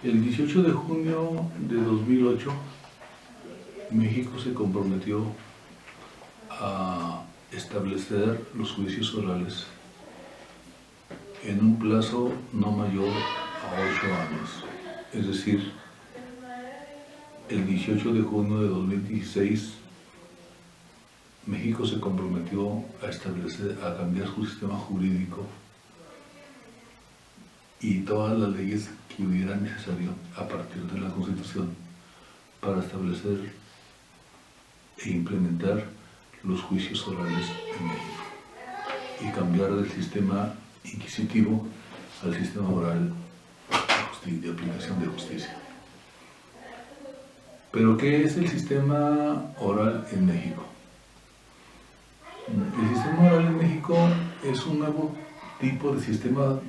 El 18 de junio de 2008, México se comprometió a establecer los juicios orales en un plazo no mayor a 8 años. Es decir, el 18 de junio de 2016, México se comprometió a cambiar su sistema jurídico y todas las leyes que hubiera necesario a partir de la Constitución para establecer e implementar los juicios orales en México y cambiar del sistema inquisitivo al sistema oral de aplicación de justicia. ¿Pero qué es el sistema oral en México? El sistema oral en México es un nuevo tipo de sistema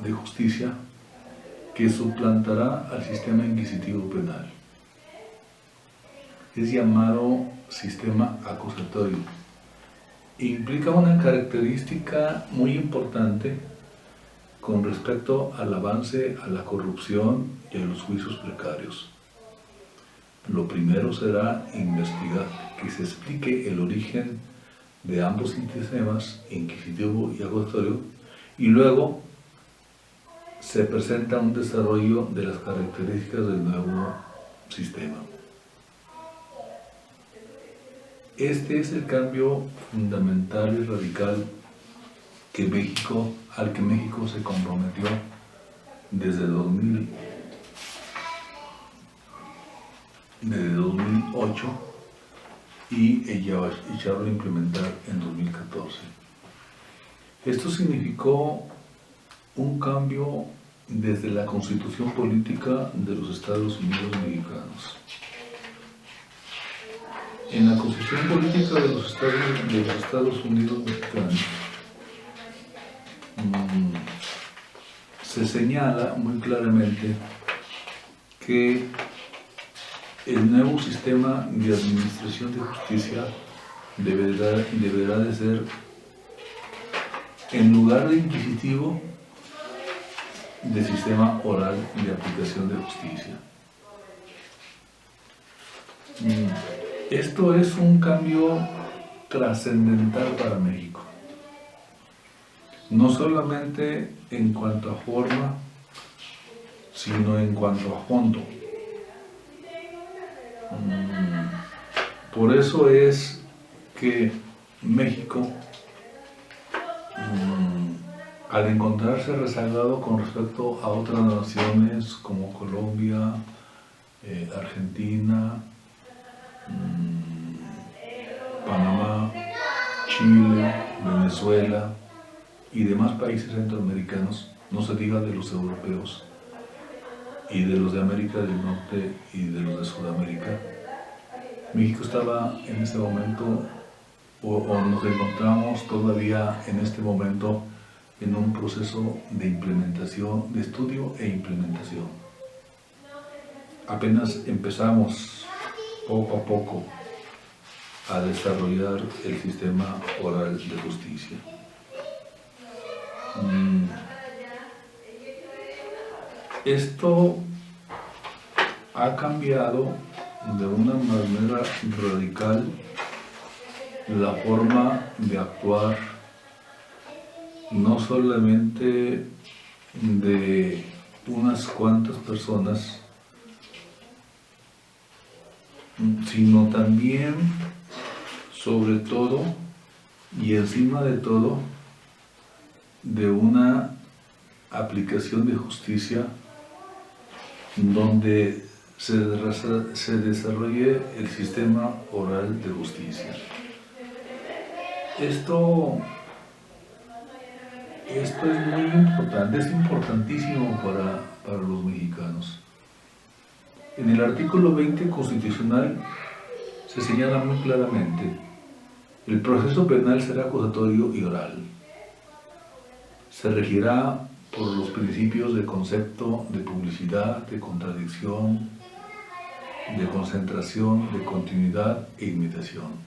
de justicia que suplantará al sistema inquisitivo penal. Es llamado sistema acusatorio. Implica una característica muy importante con respecto al avance a la corrupción y a los juicios precarios. Lo primero será investigar, que se explique el origen de ambos sistemas, inquisitivo y acusatorio, y luego se presenta un desarrollo de las características del nuevo sistema. Este es el cambio fundamental y radical al que México se comprometió desde 2008 y echarlo a implementar en 2014. Esto significó un cambio desde la Constitución política de los Estados Unidos mexicanos. En la Constitución política de los Estados Unidos mexicanos se señala muy claramente que el nuevo sistema de administración de justicia deberá de ser, en lugar de inquisitivo, de sistema oral de aplicación de justicia. Esto es un cambio trascendental para México, no solamente en cuanto a forma, sino en cuanto a fondo. Por eso es que México, al encontrarse rezagado con respecto a otras naciones como Colombia, Argentina, Panamá, Chile, Venezuela y demás países centroamericanos, no se diga de los europeos y de los de América del Norte y de los de Sudamérica, México estaba en ese momento, o nos encontramos todavía en este momento, en un proceso de implementación, de estudio e implementación. Apenas empezamos poco a poco a desarrollar el sistema oral de justicia. Esto ha cambiado de una manera radical la forma de actuar, no solamente de unas cuantas personas, sino también, sobre todo y encima de todo, de una aplicación de justicia donde se desarrolle el sistema oral de justicia. Esto es muy importante, es importantísimo para los mexicanos. En el artículo 20 constitucional se señala muy claramente: el proceso penal será acusatorio y oral. Se regirá por los principios de concepto, de publicidad, de contradicción, de concentración, de continuidad e imitación.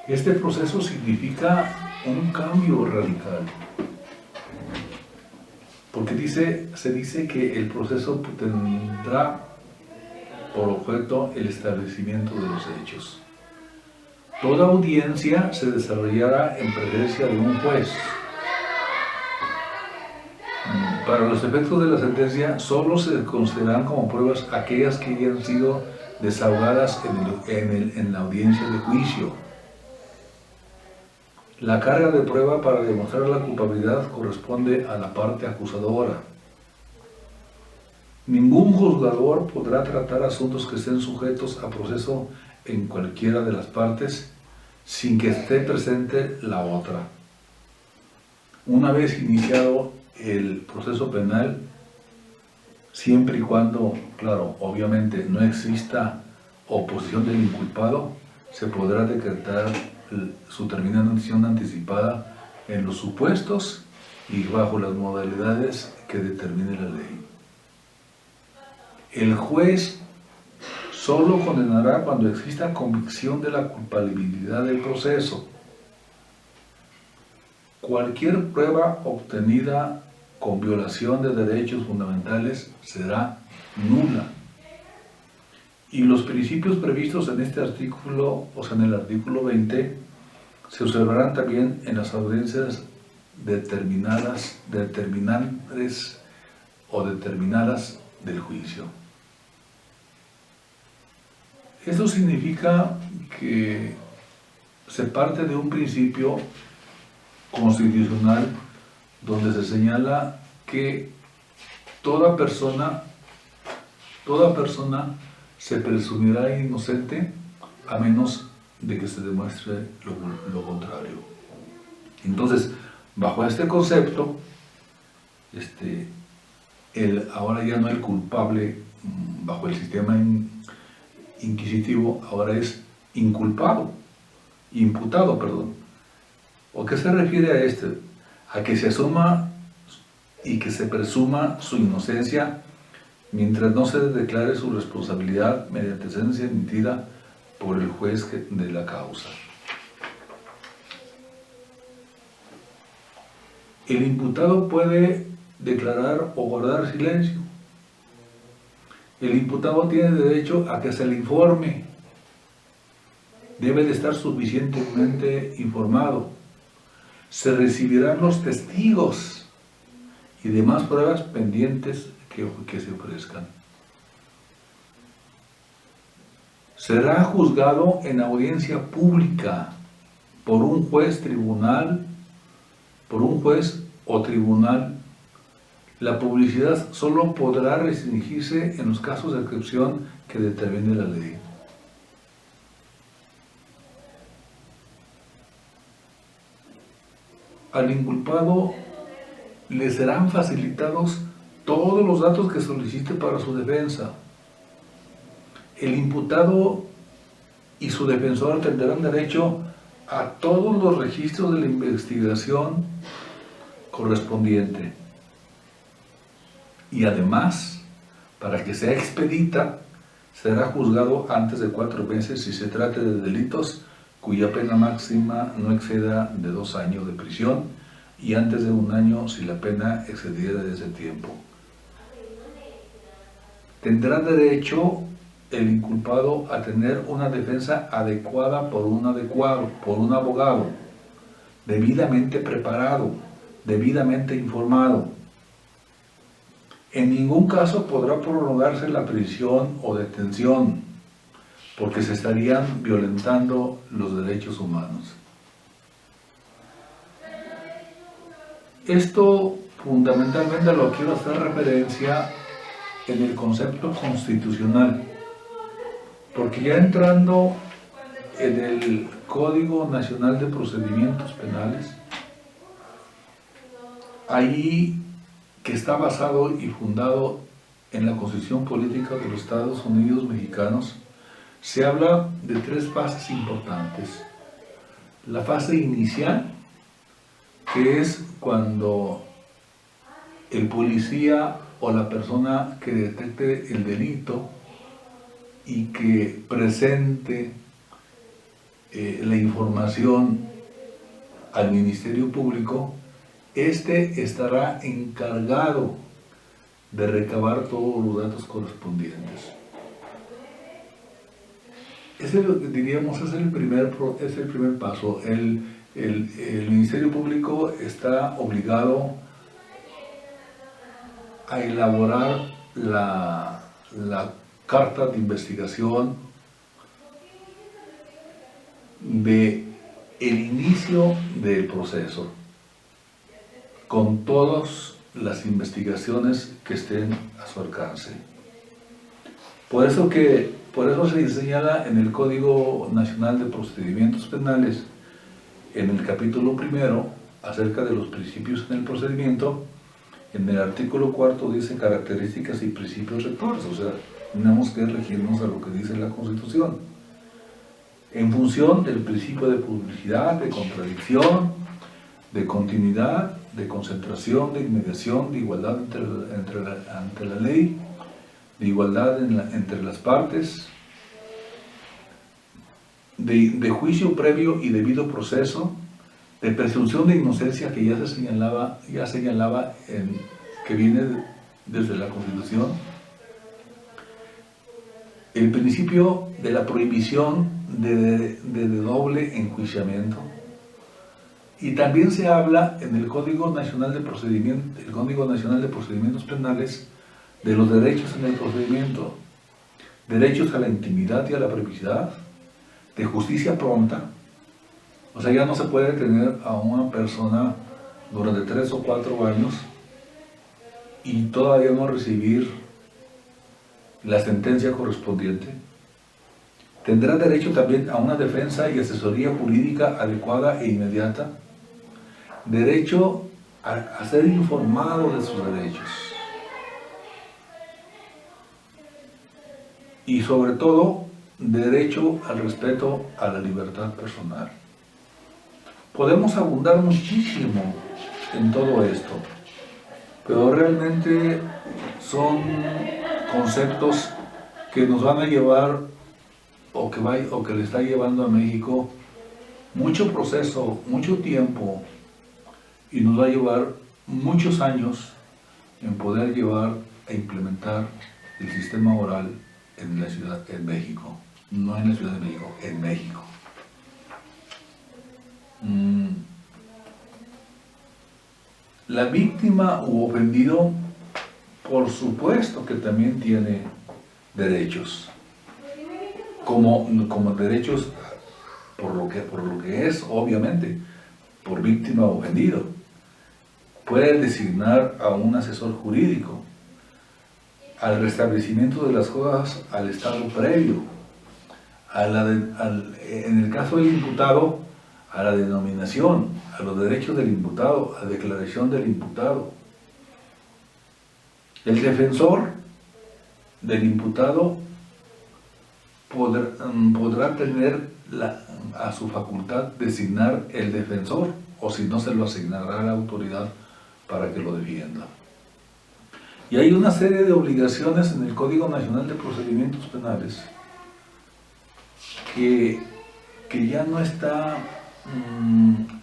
Este proceso significa un cambio radical. porque se dice que el proceso tendrá por objeto el establecimiento de los hechos. Toda audiencia se desarrollará en presencia de un juez. Para los efectos de la sentencia, solo se considerarán como pruebas aquellas que hayan sido desahogadas en la audiencia de juicio. La carga de prueba para demostrar la culpabilidad corresponde a la parte acusadora. Ningún juzgador podrá tratar asuntos que estén sujetos a proceso en cualquiera de las partes sin que esté presente la otra. Una vez iniciado el proceso penal, siempre y cuando, claro, obviamente no exista oposición del inculpado, se podrá decretar su terminación anticipada en los supuestos y bajo las modalidades que determine la ley. El juez solo condenará cuando exista convicción de la culpabilidad del proceso. Cualquier prueba obtenida con violación de derechos fundamentales será nula. Y los principios previstos en este artículo, o sea, en el artículo 20, se observarán también en las audiencias determinadas del juicio. Esto significa que se parte de un principio constitucional donde se señala que toda persona se presumirá inocente a menos de que se demuestre lo contrario. Entonces, bajo este concepto, ahora ya no el culpable bajo el sistema inquisitivo, ahora es imputado. ¿O qué se refiere a esto? A que se asuma y que se presuma su inocencia mientras no se declare su responsabilidad mediante sentencia emitida por el juez de la causa. El imputado puede declarar o guardar silencio. El imputado tiene derecho a que se le informe. Debe de estar suficientemente informado. Se recibirán los testigos y demás pruebas pendientes que se ofrezcan. Será juzgado en audiencia pública por un juez o tribunal. La publicidad solo podrá restringirse en los casos de excepción que determine la ley. Al inculpado le serán facilitados todos los datos que solicite para su defensa. El imputado y su defensor tendrán derecho a todos los registros de la investigación correspondiente. Y además, para que sea expedita, será juzgado antes de 4 meses si se trate de delitos cuya pena máxima no exceda de 2 años de prisión y antes de 1 año si la pena excediera de ese tiempo. Tendrá derecho el inculpado a tener una defensa adecuada por un abogado, debidamente preparado, debidamente informado. En ningún caso podrá prolongarse la prisión o detención, porque se estarían violentando los derechos humanos. Esto fundamentalmente lo quiero hacer referencia en el concepto constitucional, porque ya entrando en el Código Nacional de Procedimientos Penales, ahí que está basado y fundado en la Constitución Política de los Estados Unidos Mexicanos, se habla de 3 fases importantes. La fase inicial, que es cuando el policía o la persona que detecte el delito y que presente la información al Ministerio Público, Este estará encargado de recabar todos los datos correspondientes. Diríamos, es el primer paso. El Ministerio Público está obligado a elaborar la carta de investigación de el inicio del proceso, con todas las investigaciones que estén a su alcance. Por eso se señala en el Código Nacional de Procedimientos Penales, en el capítulo 1, acerca de los principios en el procedimiento. En el artículo 4 dice características y principios rectores, o sea, tenemos que regirnos a lo que dice la Constitución. En función del principio de publicidad, de contradicción, de continuidad, de concentración, de inmediación, de igualdad ante la ley, de igualdad entre las partes, de juicio previo y debido proceso, de presunción de inocencia que ya señalaba que viene desde la Constitución, el principio de la prohibición de doble enjuiciamiento, y también se habla en el Código Nacional de Procedimientos Penales de los derechos en el procedimiento, derechos a la intimidad y a la privacidad, de justicia pronta. O sea, ya no se puede detener a una persona durante 3 o 4 años y todavía no recibir la sentencia correspondiente. Tendrá derecho también a una defensa y asesoría jurídica adecuada e inmediata. Derecho a ser informado de sus derechos. Y sobre todo, derecho al respeto a la libertad personal. Podemos abundar muchísimo en todo esto, pero realmente son conceptos que nos van a llevar o que le está llevando a México mucho proceso, mucho tiempo, y nos va a llevar muchos años en poder llevar e implementar el sistema oral en México, no en la Ciudad de México, en México. La víctima u ofendido, por supuesto que también tiene derechos, como derechos por lo que es, obviamente, por víctima o ofendido. Puede designar a un asesor jurídico, al restablecimiento de las cosas al estado previo, en el caso del imputado, a la denominación, a los derechos del imputado, a la declaración del imputado. El defensor del imputado podrá tener a su facultad designar el defensor, o si no, se lo asignará a la autoridad para que lo defienda. Y hay una serie de obligaciones en el Código Nacional de Procedimientos Penales que ya no está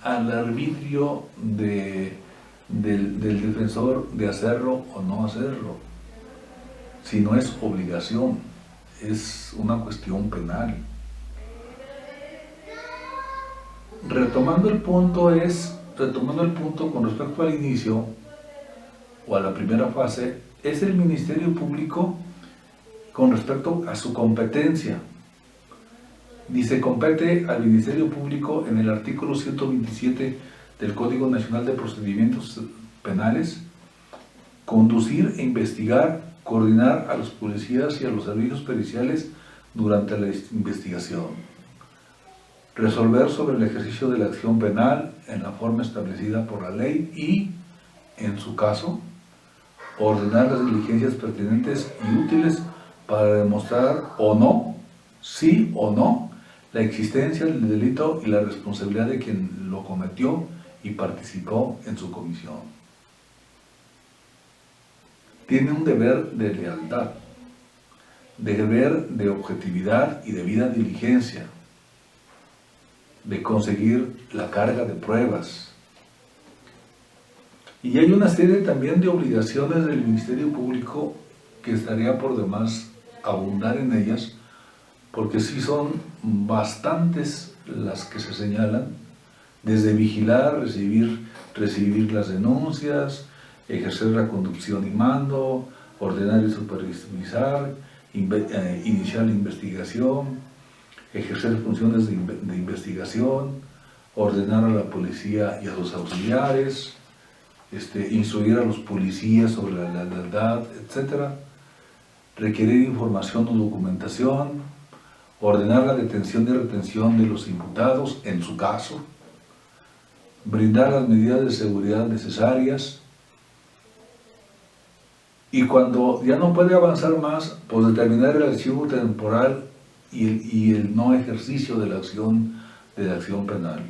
al arbitrio del defensor de hacerlo o no hacerlo, sino es obligación, es una cuestión penal. Retomando el punto con respecto al inicio o a la primera fase, es el Ministerio Público con respecto a su competencia. Dice, compete al Ministerio Público en el artículo 127 del Código Nacional de Procedimientos Penales conducir e investigar, coordinar a los policías y a los servicios periciales durante la investigación, resolver sobre el ejercicio de la acción penal en la forma establecida por la ley y, en su caso, ordenar las diligencias pertinentes y útiles para demostrar o no, sí o no, la existencia del delito y la responsabilidad de quien lo cometió y participó en su comisión. Tiene un deber de lealtad, deber de objetividad y debida diligencia, de conseguir la carga de pruebas, Y hay una serie también de obligaciones del Ministerio Público que estaría por demás abundar en ellas, porque sí son bastantes las que se señalan, desde vigilar, recibir las denuncias, ejercer la conducción y mando, ordenar y supervisar, iniciar la investigación, ejercer funciones de investigación, ordenar a la policía y a sus auxiliares, instruir a los policías sobre la lealtad, etc. Requerir información o documentación, ordenar la detención y retención de los imputados en su caso, brindar las medidas de seguridad necesarias, y cuando ya no puede avanzar más, pues determinar el archivo temporal y el no ejercicio de la acción penal.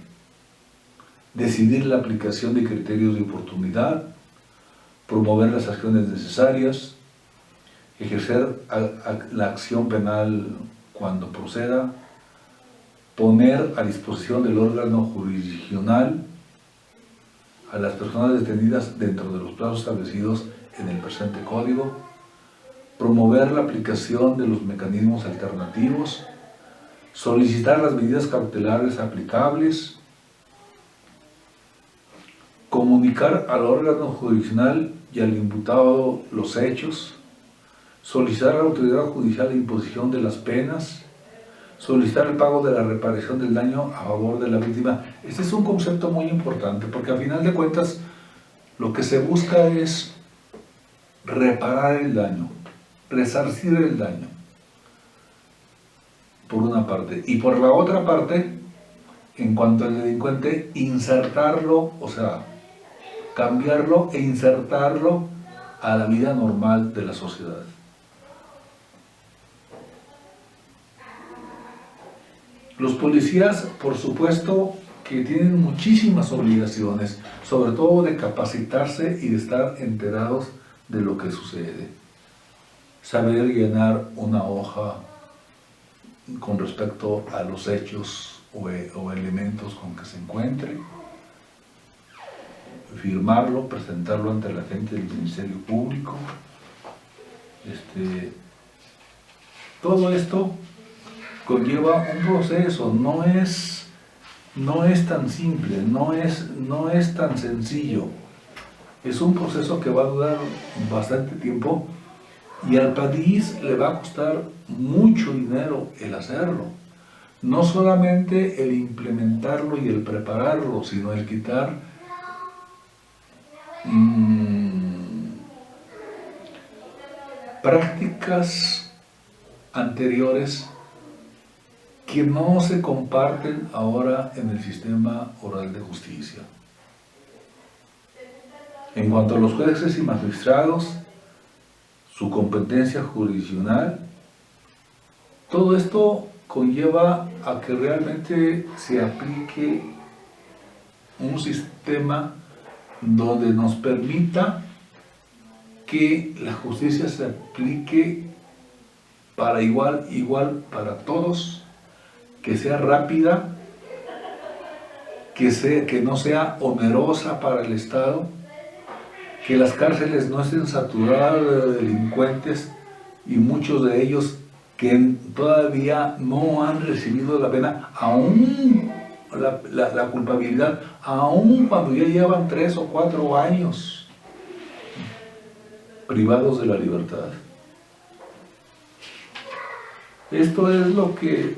Decidir la aplicación de criterios de oportunidad, promover las acciones necesarias, ejercer la acción penal cuando proceda, poner a disposición del órgano jurisdiccional a las personas detenidas dentro de los plazos establecidos en el presente código, promover la aplicación de los mecanismos alternativos, solicitar las medidas cautelares aplicables, comunicar al órgano jurisdiccional y al imputado los hechos, solicitar a la autoridad judicial la imposición de las penas, solicitar el pago de la reparación del daño a favor de la víctima. Este es un concepto muy importante, porque al final de cuentas lo que se busca es reparar el daño, resarcir el daño, por una parte. Y por la otra parte, en cuanto al delincuente, insertarlo, o sea, cambiarlo e insertarlo a la vida normal de la sociedad. Los policías, por supuesto, que tienen muchísimas obligaciones, sobre todo de capacitarse y de estar enterados de lo que sucede. Saber llenar una hoja con respecto a los hechos o elementos con que se encuentre, firmarlo, presentarlo ante la gente del Ministerio Público. Todo esto conlleva un proceso, no es tan simple, no es tan sencillo. Es un proceso que va a durar bastante tiempo y al país le va a costar mucho dinero el hacerlo. No solamente el implementarlo y el prepararlo, sino el quitar prácticas anteriores que no se comparten ahora en el sistema oral de justicia. En cuanto a los jueces y magistrados, su competencia jurisdiccional, todo esto conlleva a que realmente se aplique un sistema donde nos permita que la justicia se aplique para igual para todos, que sea rápida, que no sea onerosa para el Estado, que las cárceles no estén saturadas de delincuentes y muchos de ellos que todavía no han recibido la pena, aún la culpabilidad, aún cuando ya llevan 3 o 4 años privados de la libertad. Esto es lo que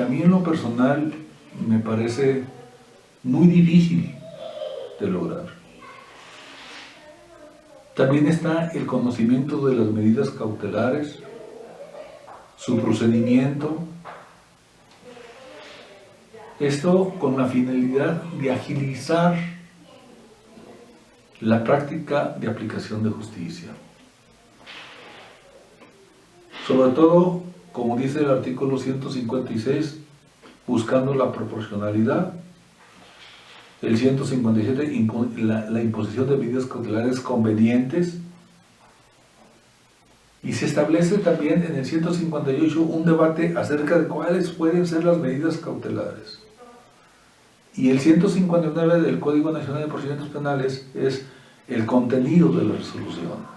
a mí en lo personal me parece muy difícil de lograr. También está el conocimiento de las medidas cautelares, su procedimiento. Esto con la finalidad de agilizar la práctica de aplicación de justicia. Sobre todo, como dice el artículo 156, buscando la proporcionalidad. El 157, la imposición de medidas cautelares convenientes. Y se establece también en el 158 un debate acerca de cuáles pueden ser las medidas cautelares. Y el 159 del Código Nacional de Procedimientos Penales es el contenido de la resolución.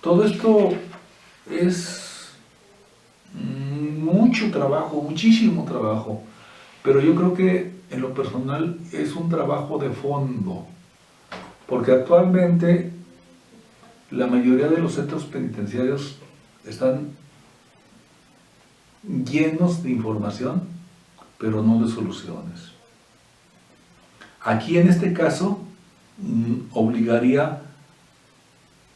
Todo esto es mucho trabajo, muchísimo trabajo, pero yo creo que en lo personal es un trabajo de fondo, porque actualmente la mayoría de los centros penitenciarios están llenos de información, pero no de soluciones. Aquí en este caso obligaría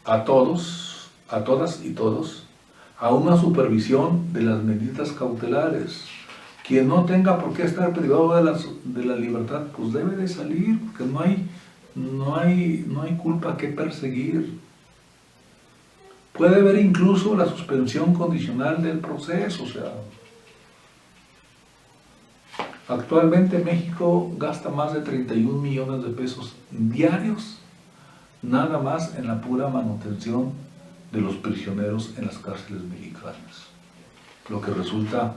a todos, a todas y todos, a una supervisión de las medidas cautelares. Quien no tenga por qué estar privado de la libertad, pues debe de salir, porque no hay culpa que perseguir. Puede haber incluso la suspensión condicional del proceso, o sea, actualmente México gasta más de 31 millones de pesos diarios, nada más en la pura manutención de los prisioneros en las cárceles mexicanas, lo que resulta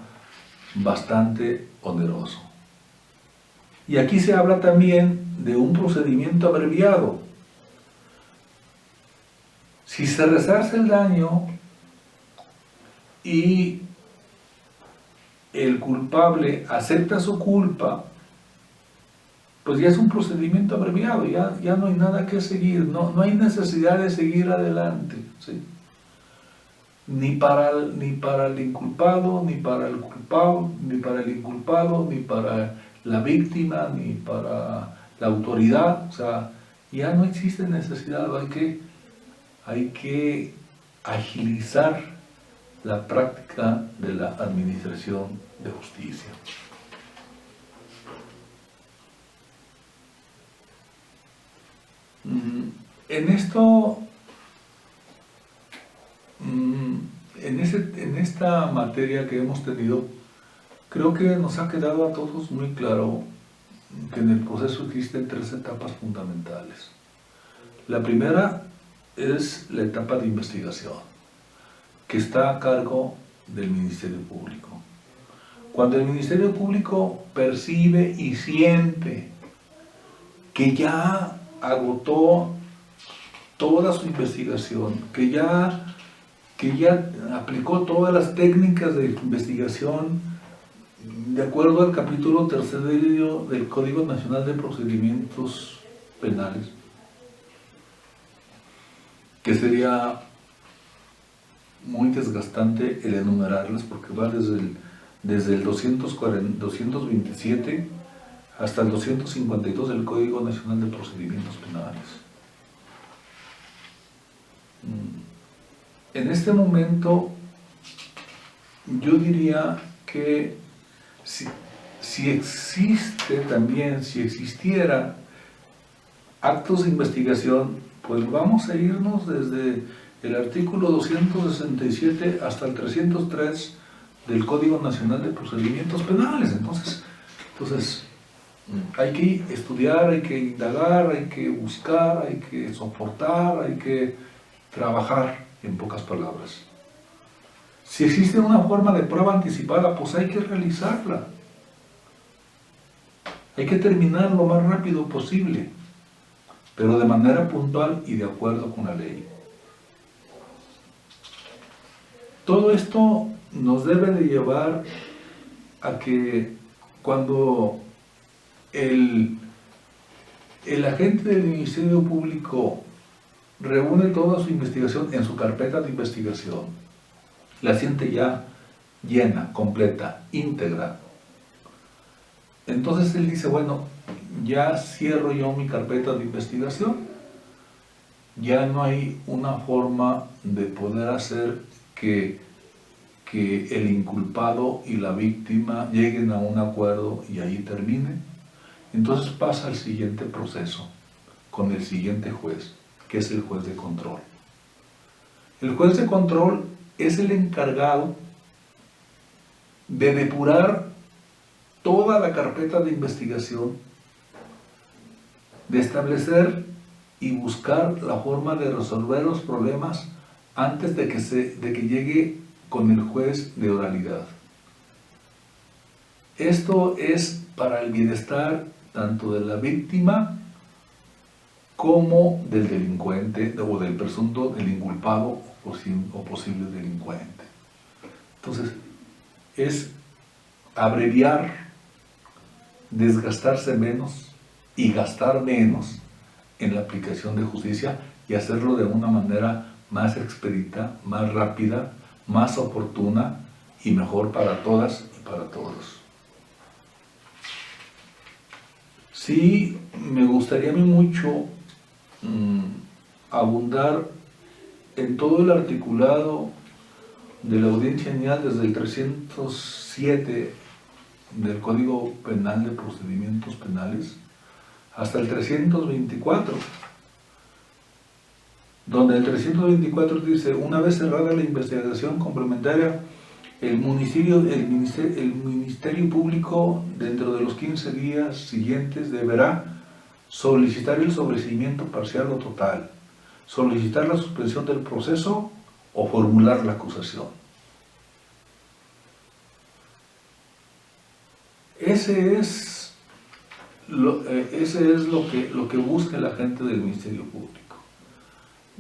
bastante oneroso. Y aquí se habla también de un procedimiento abreviado. Si se resarce el daño y el culpable acepta su culpa, pues ya es un procedimiento abreviado, ya no hay nada que seguir, no hay necesidad de seguir adelante, ¿sí? Ni para el inculpado, ni para el culpado, ni para el inculpado, ni para la víctima, ni para la autoridad, o sea, ya no existe necesidad, hay que agilizar la práctica de la administración de justicia. En esta materia que hemos tenido, creo que nos ha quedado a todos muy claro que en el proceso existen tres etapas fundamentales. La primera es la etapa de investigación, que está a cargo del Ministerio Público. Cuando el Ministerio Público percibe y siente que ya agotó toda su investigación, que ya aplicó todas las técnicas de investigación de acuerdo al capítulo 3 del Código Nacional de Procedimientos Penales, que sería muy desgastante el enumerarlas porque va desde el 227 hasta el 252 del Código Nacional de Procedimientos Penales. En este momento yo diría que si existiera actos de investigación, pues vamos a irnos desde el artículo 267 hasta el 303 del Código Nacional de Procedimientos Penales. Entonces hay que estudiar, hay que indagar, hay que buscar, hay que soportar, hay que trabajar, en pocas palabras. Si existe una forma de prueba anticipada, pues hay que realizarla. Hay que terminar lo más rápido posible, pero de manera puntual y de acuerdo con la ley. Todo esto nos debe de llevar a que cuando el agente del Ministerio Público reúne toda su investigación en su carpeta de investigación, la siente ya llena, completa, íntegra, entonces él dice, bueno, ya cierro yo mi carpeta de investigación, ya no hay una forma de poder hacer que el inculpado y la víctima lleguen a un acuerdo y ahí termine. Entonces pasa al siguiente proceso, con el siguiente juez, que es el juez de control. El juez de control es el encargado de depurar toda la carpeta de investigación, de establecer y buscar la forma de resolver los problemas antes de que llegue con el juez de oralidad. Esto es para el bienestar tanto de la víctima como del delincuente o del presunto del inculpado o posible delincuente. Entonces, es abreviar, desgastarse menos y gastar menos en la aplicación de justicia y hacerlo de una manera más expedita, más rápida, más oportuna y mejor para todas y para todos. Sí, me gustaría a mí mucho abundar en todo el articulado de la audiencia lineal desde el 307 del Código Penal de Procedimientos Penales hasta el 324, donde el 324 dice: una vez cerrada la investigación complementaria, el Ministerio Público dentro de los 15 días siguientes deberá solicitar el sobreseimiento parcial o total, solicitar la suspensión del proceso o formular la acusación. Ese es lo que busca la gente del Ministerio Público.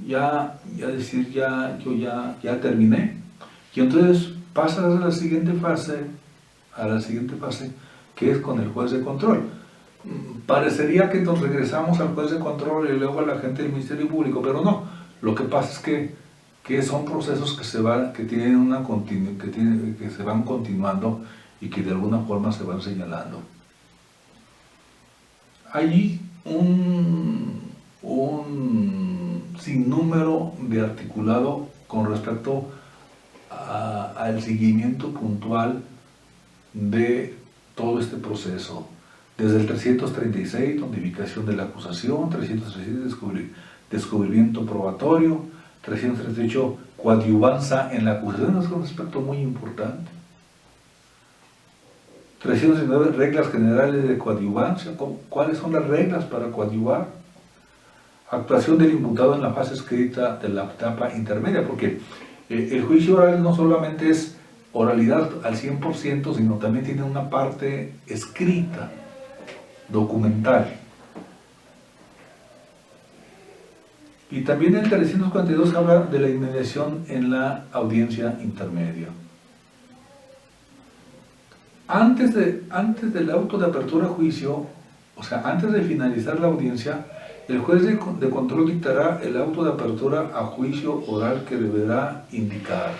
Yo ya terminé, y entonces pasa a la siguiente fase, que es con el juez de control. Parecería que nos regresamos al juez de control y luego a la gente del Ministerio Público, pero no. Lo que pasa es que son procesos que se van continuando y que de alguna forma se van señalando. Hay un sinnúmero de articulado con respecto al seguimiento puntual de todo este proceso. Desde el 336, notificación de la acusación; 337, descubrimiento probatorio; 338, coadyuvanza en la acusación, es un aspecto muy importante. 319, reglas generales de coadyuvancia. ¿Cuáles son las reglas para coadyuvar? Actuación del imputado en la fase escrita de la etapa intermedia, porque el juicio oral no solamente es oralidad al 100%, sino también tiene una parte escrita, documental. Y también el 342 habla de la inmediación en la audiencia intermedia. Antes del auto de apertura a juicio, o sea, antes de finalizar la audiencia, el juez de control dictará el auto de apertura a juicio oral que deberá indicar.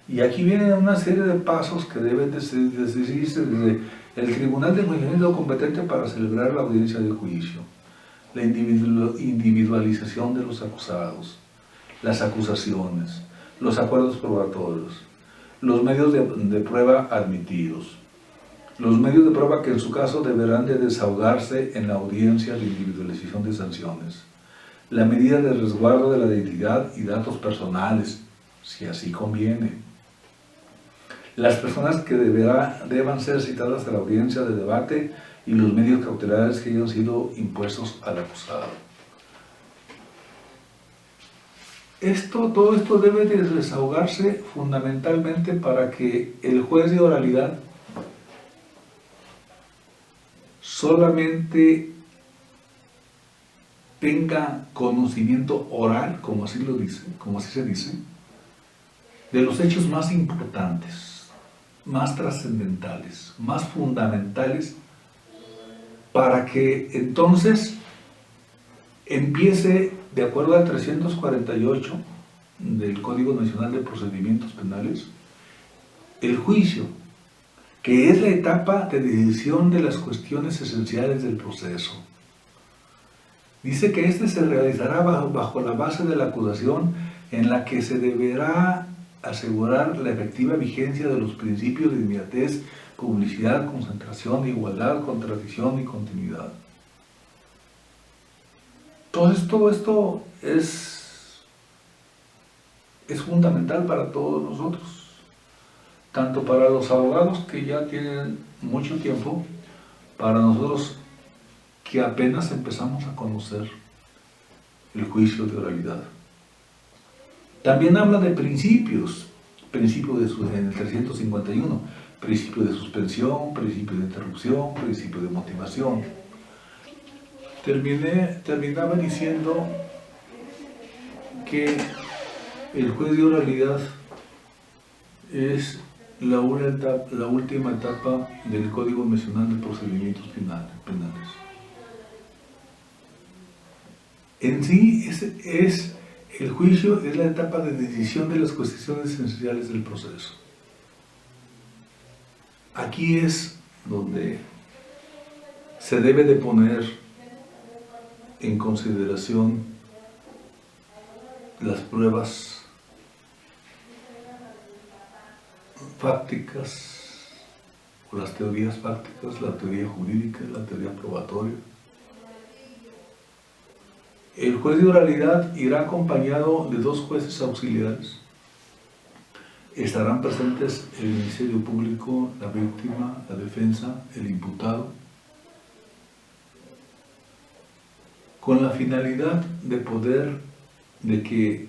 Y aquí vienen una serie de pasos que deben decidirse desde el Tribunal de Enjuiciamiento competente para celebrar la audiencia de juicio, la individualización de los acusados, las acusaciones, los acuerdos probatorios, los medios de prueba admitidos, los medios de prueba que en su caso deberán de desahogarse en la audiencia de individualización de sanciones, la medida de resguardo de la identidad y datos personales, si así conviene, las personas que deban ser citadas a la audiencia de debate y los medios cautelares que hayan sido impuestos al acusado. Todo esto debe de desahogarse fundamentalmente para que el juez de oralidad solamente tenga conocimiento oral, como así se dice, de los hechos más importantes, más trascendentales, más fundamentales, para que entonces empiece, de acuerdo al 348 del Código Nacional de Procedimientos Penales, el juicio, que es la etapa de decisión de las cuestiones esenciales del proceso. Dice que este se realizará bajo la base de la acusación, en la que se deberá asegurar la efectiva vigencia de los principios de inmediatez, publicidad, concentración, igualdad, contradicción y continuidad. Entonces todo esto es fundamental para todos nosotros, tanto para los abogados que ya tienen mucho tiempo, para nosotros que apenas empezamos a conocer el juicio de oralidad. También habla de principios en el 351, principio de suspensión, principio de interrupción, principio de motivación. Terminaba diciendo que el juez de oralidad es la última etapa del Código Nacional de Procedimientos Penales. En sí, el juicio es la etapa de decisión de las cuestiones esenciales del proceso. Aquí es donde se debe de poner en consideración las pruebas fácticas o las teorías fácticas, la teoría jurídica, la teoría probatoria. El juez de oralidad irá acompañado de dos jueces auxiliares. Estarán presentes el Ministerio Público, la víctima, la defensa, el imputado, con la finalidad de que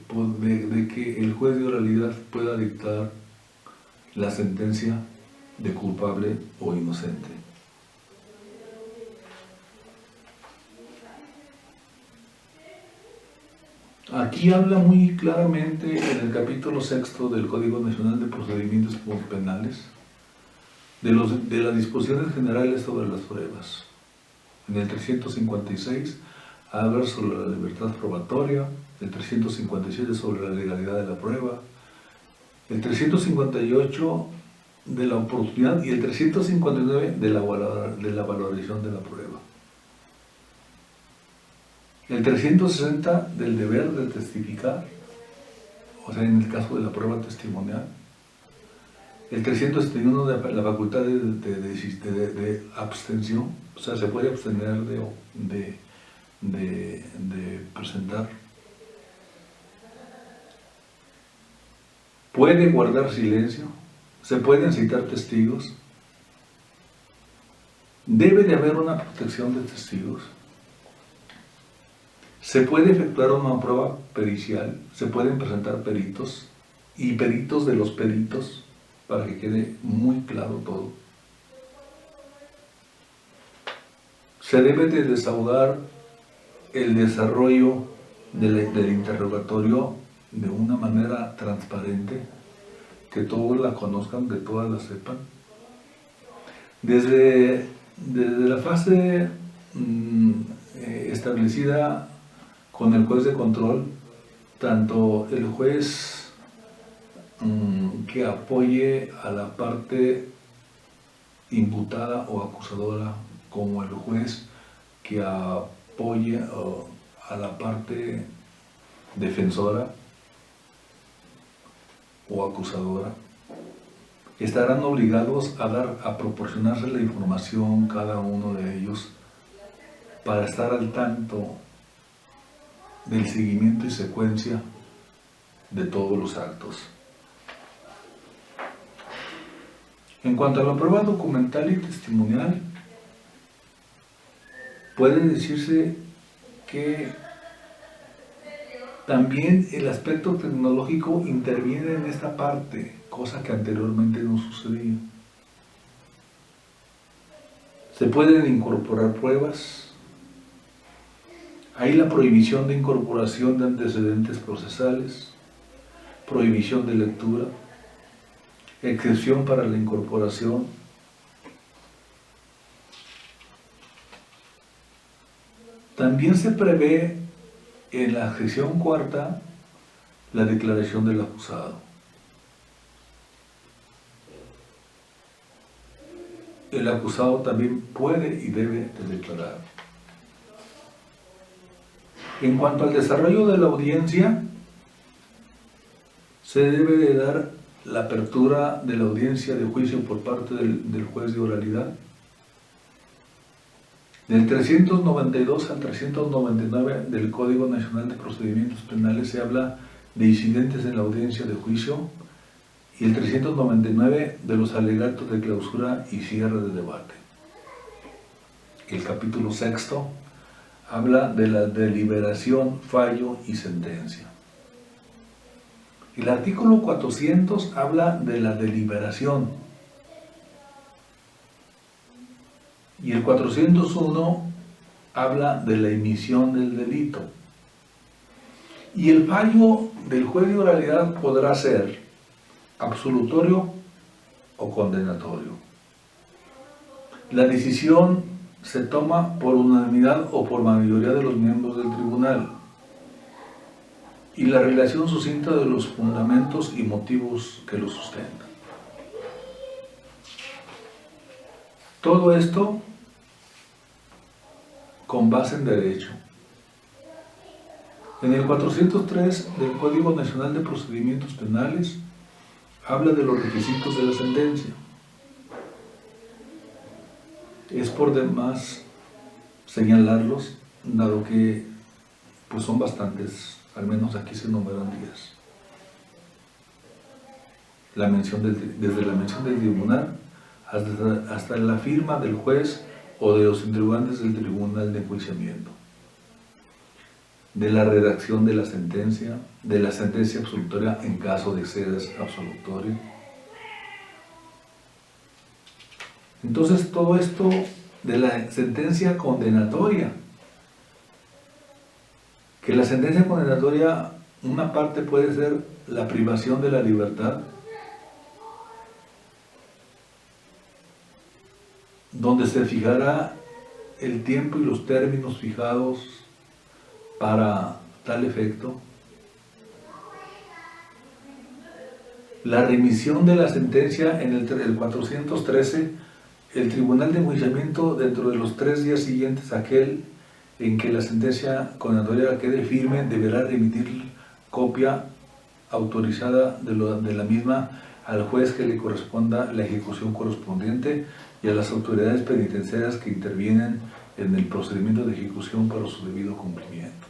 el juez de oralidad pueda dictar la sentencia de culpable o inocente. Aquí habla muy claramente en el capítulo 6 del Código Nacional de Procedimientos Penales de las disposiciones generales sobre las pruebas. En el 356 habla sobre la libertad probatoria, el 357 sobre la legalidad de la prueba, el 358 de la oportunidad y el 359 de la valoración de la prueba. El 360 del deber de testificar, o sea, en el caso de la prueba testimonial. El 371 de la facultad de abstención, o sea, se puede abstener de presentar. Puede guardar silencio, se pueden citar testigos, debe de haber una protección de testigos. Se puede efectuar una prueba pericial, se pueden presentar peritos y peritos de los peritos para que quede muy claro todo. Se debe de desahogar el desarrollo del interrogatorio de una manera transparente, que todos la conozcan, que todas la sepan. Desde la fase establecida con el juez de control, tanto el juez que apoye a la parte imputada o acusadora, como el juez que apoye a la parte defensora o acusadora, estarán obligados a proporcionarse la información cada uno de ellos para estar al tanto del seguimiento y secuencia de todos los actos. En cuanto a la prueba documental y testimonial, puede decirse que también el aspecto tecnológico interviene en esta parte, cosa que anteriormente no sucedía. Se pueden incorporar pruebas. Hay la prohibición de incorporación de antecedentes procesales, prohibición de lectura, excepción para la incorporación. También se prevé en la sección cuarta la declaración del acusado. El acusado también puede y debe de declarar. En cuanto al desarrollo de la audiencia, se debe de dar la apertura de la audiencia de juicio por parte del juez de oralidad. Del 392 al 399 del Código Nacional de Procedimientos Penales se habla de incidentes en la audiencia de juicio, y el 399 de los alegatos de clausura y cierre de debate. El capítulo 6 habla de la deliberación, fallo y sentencia. El artículo 400 habla de la deliberación. Y el 401 habla de la emisión del delito. Y el fallo del juez de oralidad podrá ser absolutorio o condenatorio. La decisión se toma por unanimidad o por mayoría de los miembros del tribunal. Y la relación sucinta de los fundamentos y motivos que lo sustentan. Todo esto con base en derecho. En el 403 del Código Nacional de Procedimientos Penales habla de los requisitos de la sentencia. Es por demás señalarlos, dado que pues son bastantes, al menos aquí se enumeran 10. Desde la mención del tribunal hasta la firma del juez o de los interrogantes del tribunal de enjuiciamiento, de la redacción de la sentencia absolutoria en caso de ser absolutorio. Entonces todo esto de la sentencia condenatoria, que la sentencia condenatoria, una parte puede ser la privación de la libertad, donde se fijará el tiempo y los términos fijados para tal efecto. La remisión de la sentencia en el 413, el tribunal de enjuiciamiento dentro de los 3 días siguientes a aquel en que la sentencia condenatoria quede firme, deberá remitir copia autorizada de la misma al juez que le corresponda la ejecución correspondiente y a las autoridades penitenciarias que intervienen en el procedimiento de ejecución para su debido cumplimiento.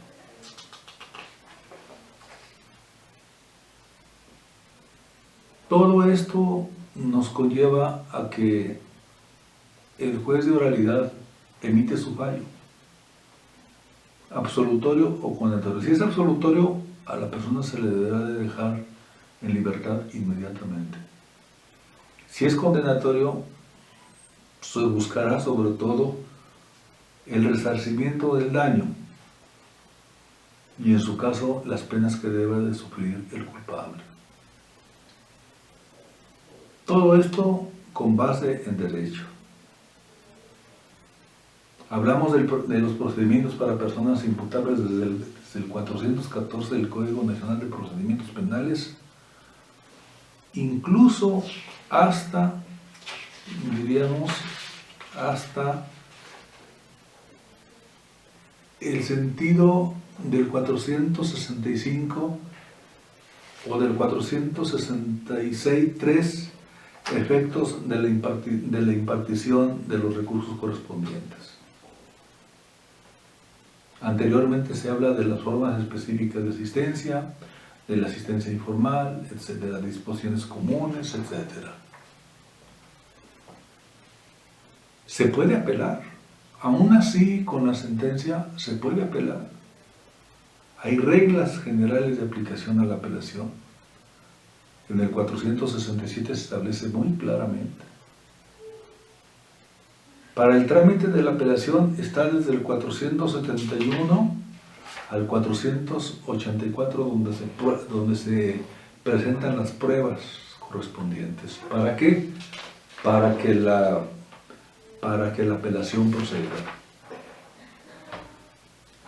Todo esto nos conlleva a que el juez de oralidad emite su fallo, absolutorio o condenatorio. Si es absolutorio, a la persona se le deberá de dejar en libertad inmediatamente. Si es condenatorio, se buscará sobre todo el resarcimiento del daño y en su caso las penas que deba de sufrir el culpable. Todo esto con base en derecho. Hablamos de los procedimientos para personas imputables desde el 414 del Código Nacional de Procedimientos Penales, incluso hasta, diríamos, hasta el sentido del 465 o del 466.3, efectos de la impartición de los recursos correspondientes. Anteriormente se habla de las formas específicas de asistencia, de la asistencia informal, de las disposiciones comunes, etc. Se puede apelar. Aún así, con la sentencia se puede apelar. Hay reglas generales de aplicación a la apelación. En el 467 se establece muy claramente. Para el trámite de la apelación está desde el 471 al 484 donde se presentan las pruebas correspondientes. ¿Para qué? Para que la apelación proceda.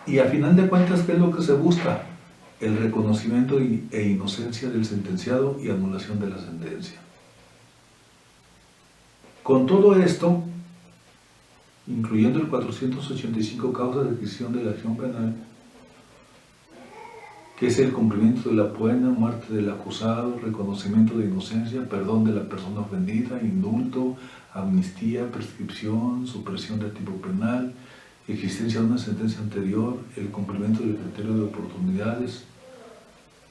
Y a final de cuentas, ¿qué es lo que se busca? El reconocimiento e inocencia del sentenciado y anulación de la sentencia. Con todo esto, incluyendo el 485 causas de adquisición de la acción penal, que es el cumplimiento de la pena, muerte del acusado, reconocimiento de inocencia, perdón de la persona ofendida, indulto, amnistía, prescripción, supresión del tipo penal, existencia de una sentencia anterior, el cumplimiento del criterio de oportunidades,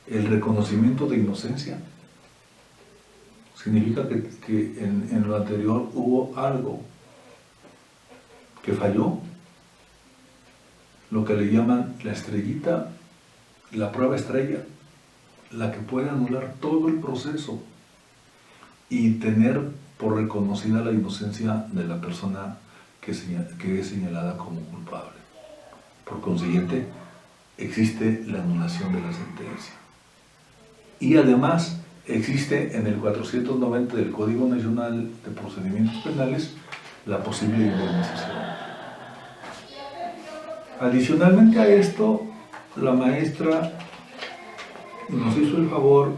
el reconocimiento de inocencia. Significa que en lo anterior hubo algo que falló, lo que le llaman la estrellita, la prueba estrella, la que puede anular todo el proceso y tener por reconocida la inocencia de la persona que es señalada como culpable. Por consiguiente, existe la anulación de la sentencia. Y además, existe en el 490 del Código Nacional de Procedimientos Penales la posible indemnización. Adicionalmente a esto, la maestra nos hizo el favor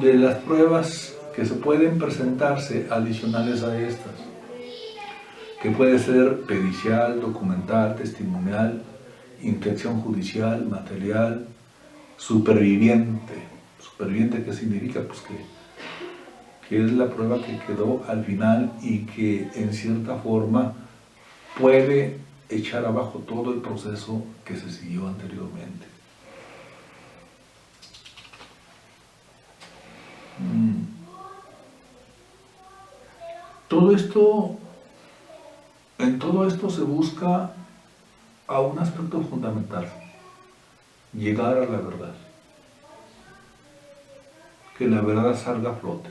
de las pruebas que se pueden presentarse adicionales a estas, que puede ser pericial, documental, testimonial, intención judicial, material, superviviente. ¿Superviviente qué significa? Pues que es la prueba que quedó al final y que en cierta forma puede echar abajo todo el proceso que se siguió anteriormente. En todo esto se busca a un aspecto fundamental: llegar a la verdad, que la verdad salga a flote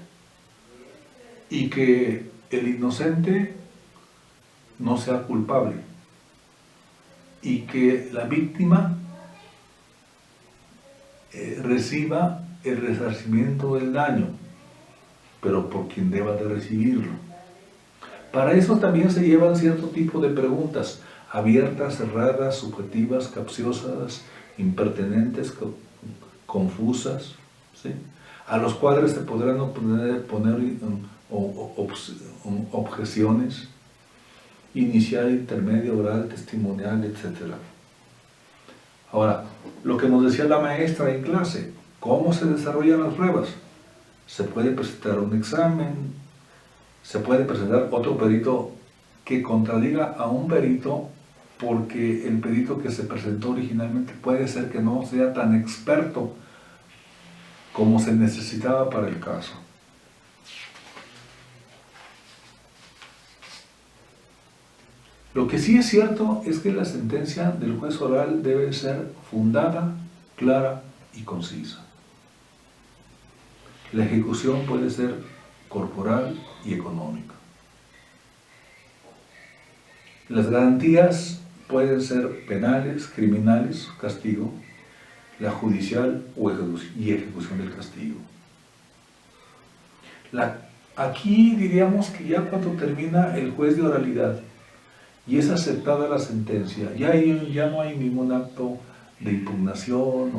y que el inocente no sea culpable y que la víctima reciba el resarcimiento del daño, pero por quien deba de recibirlo. Para eso también se llevan cierto tipo de preguntas, abiertas, cerradas, subjetivas, capciosas, impertinentes, confusas, ¿sí?, a los cuales se podrán poner objeciones, inicial, intermedio, oral, testimonial, etc. Ahora, lo que nos decía la maestra en clase, ¿cómo se desarrollan las pruebas? Se puede presentar un examen, se puede presentar otro perito que contradiga a un perito, porque el perito que se presentó originalmente puede ser que no sea tan experto como se necesitaba para el caso. Lo que sí es cierto es que la sentencia del juez oral debe ser fundada, clara y concisa. La ejecución puede ser corporal y económica. Las garantías pueden ser penales, criminales, castigo, la judicial y ejecución del castigo. Aquí diríamos que ya cuando termina el juez de oralidad y es aceptada la sentencia, ya no hay ningún acto de impugnación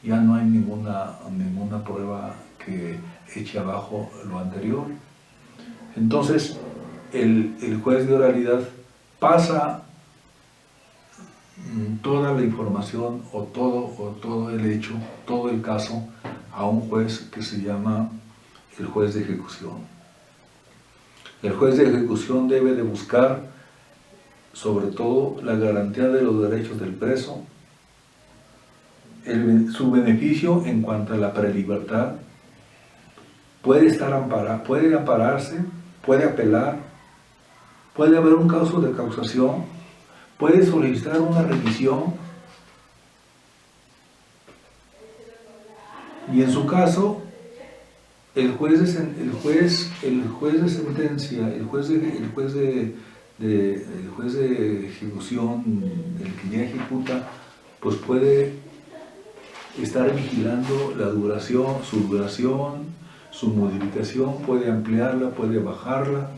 ya no hay ninguna prueba que eche abajo lo anterior. Entonces, el juez de oralidad pasa toda la información o todo el hecho, todo el caso, a un juez que se llama el juez de ejecución. El juez de ejecución debe de buscar sobre todo la garantía de los derechos del preso, su beneficio en cuanto a la prelibertad, puede ampararse, puede apelar, puede haber un caso de causación, puede solicitar una revisión, y en su caso el juez de sentencia, el juez de ejecución, el que ya ejecuta, pues puede estar vigilando su duración, su modificación, puede ampliarla, puede bajarla,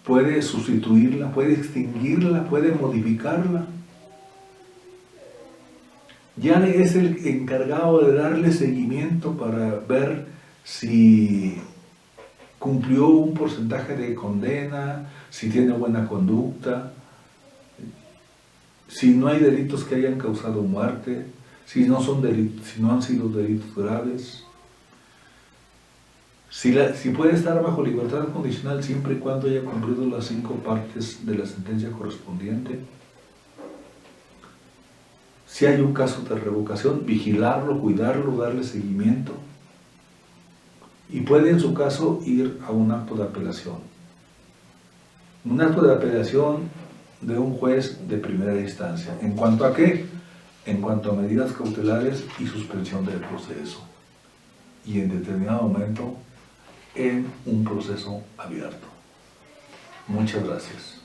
puede sustituirla, puede extinguirla, puede modificarla. Ya es el encargado de darle seguimiento para ver si cumplió un porcentaje de condena, si tiene buena conducta, si no hay delitos que hayan causado muerte, si no han sido delitos graves, si puede estar bajo libertad condicional siempre y cuando haya cumplido las 5 partes de la sentencia correspondiente. Si hay un caso de revocación, vigilarlo, cuidarlo, darle seguimiento. Y puede en su caso ir a un acto de apelación. Un acto de apelación de un juez de primera instancia. ¿En cuanto a qué? En cuanto a medidas cautelares y suspensión del proceso. Y en determinado momento en un proceso abierto. Muchas gracias.